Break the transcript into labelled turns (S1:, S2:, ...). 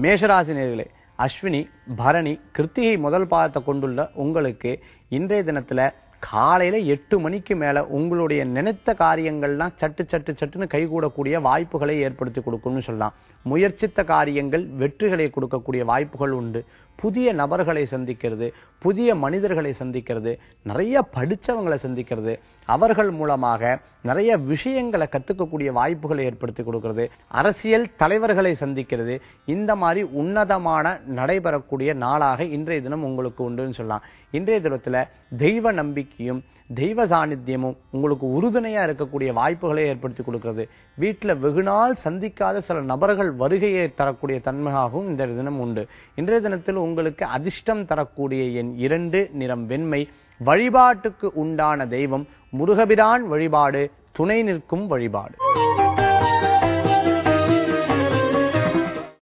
S1: மேஷராசி நேயர்களே, அஸ்வினி பரணி கிருத்திகை முதல் பாதத்தை கொண்டுள்ள உங்களுக்கு இன்றைய தினத்துல காலையில 8 மணிக்கு மேல உங்களுடைய நினைத்த காரியங்கள்லாம் சட்டுன்னு கைகூடக்கூடிய வாய்ப்புகளை ஏற்படுத்தி கொடுக்கும்னு சொல்லலாம். முயற்சித்த காரியங்கள் வெற்றிகளை கொடுக்கக்கூடிய வாய்ப்புகள் உண்டு. புதிய நபர்களை சந்திக்கிறது, புதிய மனிதர்களை சந்திக்கிறது, நிறைய படிச்சவங்களை சந்திக்கிறது, அவர்கள் மூலமாக நிறைய விஷயங்களை கத்துக்கக்கூடிய வாய்ப்புகளை ஏற்படுத்தி கொடுக்கிறது, அரசியல் தலைவர்களை சந்திக்கிறது. இந்த மாதிரி உன்னதமான நடைபெறக்கூடிய நாளாக இன்றைய தினம் உங்களுக்கு உண்டுன்னு சொல்லலாம். இன்றைய தினத்துல தெய்வ நம்பிக்கையும் தெய்வ சாநித்தியமும் உங்களுக்கு உறுதுணையா இருக்கக்கூடிய வாய்ப்புகளை ஏற்படுத்தி கொடுக்கிறது. வீட்டுல வெகுநாள் சந்திக்காத சில நபர்கள் வருகையை தரக்கூடிய தன்மையாகவும் இந்த தினம் உண்டு. இன்றைய தினத்தில் உங்களுக்கு அதிர்ஷ்டம் தரக்கூடிய எண் 2, நிறம் வெண்மை. வழிபாட்டுக்கு உண்டான தெய்வம் முருகபிரான் வழிபாடு, துணை நிற்கும் வழிபாடு.